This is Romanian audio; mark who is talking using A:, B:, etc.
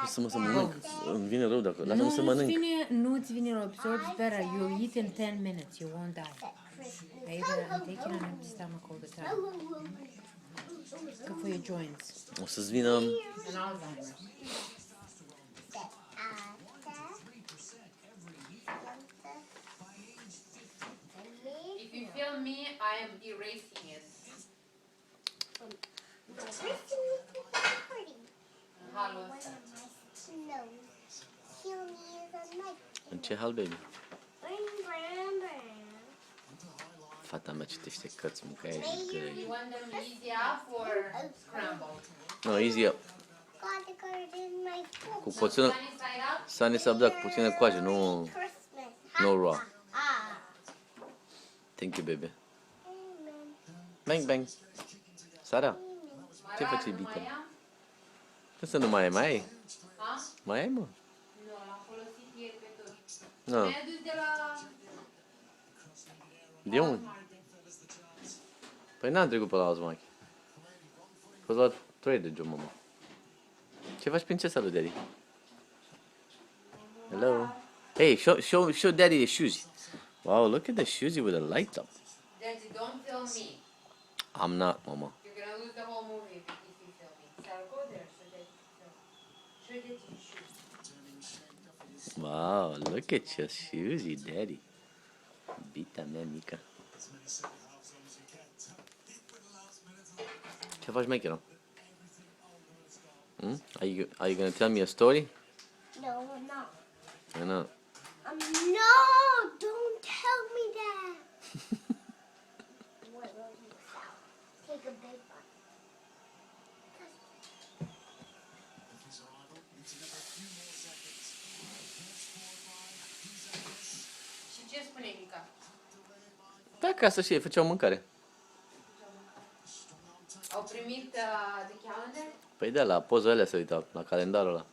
A: Lasă-mă să mănânc. Îmi vine rău dacă... Lasă-mă să mănânc.
B: Nu-ți vine rău. It's better. You eat in 10 minutes. You won't die. I'm taking an empty stomach all the time. Good for your joints.
A: O să-ți vină...
B: And Alzheimer's. If you film me, I am erasing it.
A: În ce hal, baby? Fata mea citește cărți, mâncaia și găi.
B: You want them easy up or scrambled?
A: No, easy up. Cu puțină... Sunny side up, cu puțină coajă, nu... No raw. Thank you, baby. Bang, bang. Sara, ce faci, iubita? Ce să nu mai ai? Mai ai? Mai ai, mă?
B: Nu, l-am folosit ieri pe tot.
A: Nu.
B: Mi-ai adus de la...
A: De unde? Păi n-am trecut pe la Ozmachi. A fost la Trader Joe, mama. Ce faci, princesa lui Daddy? Hello? Hey, show Daddy the shoes. Wow, look at the shoes with a light up.
B: Daddy, don't film me.
A: I'm not, mama.
B: You're gonna lose the whole movie if you film me. Sarah, go there so that you film. Show Daddy your shoes.
A: Wow, look at your shoes, Daddy. Bita mea mică. Ce faci, Michael? Are you gonna tell me a story?
C: No, I'm not.
A: Why not?
C: No, don't tell me that. What will you sell? Take a big one.
B: Și ce spune Mica?
A: Da, acasă și ei făceau mâncare.
B: Au primit the calendar?
A: Păi da, la pozele alea se uitau, la calendarul ăla.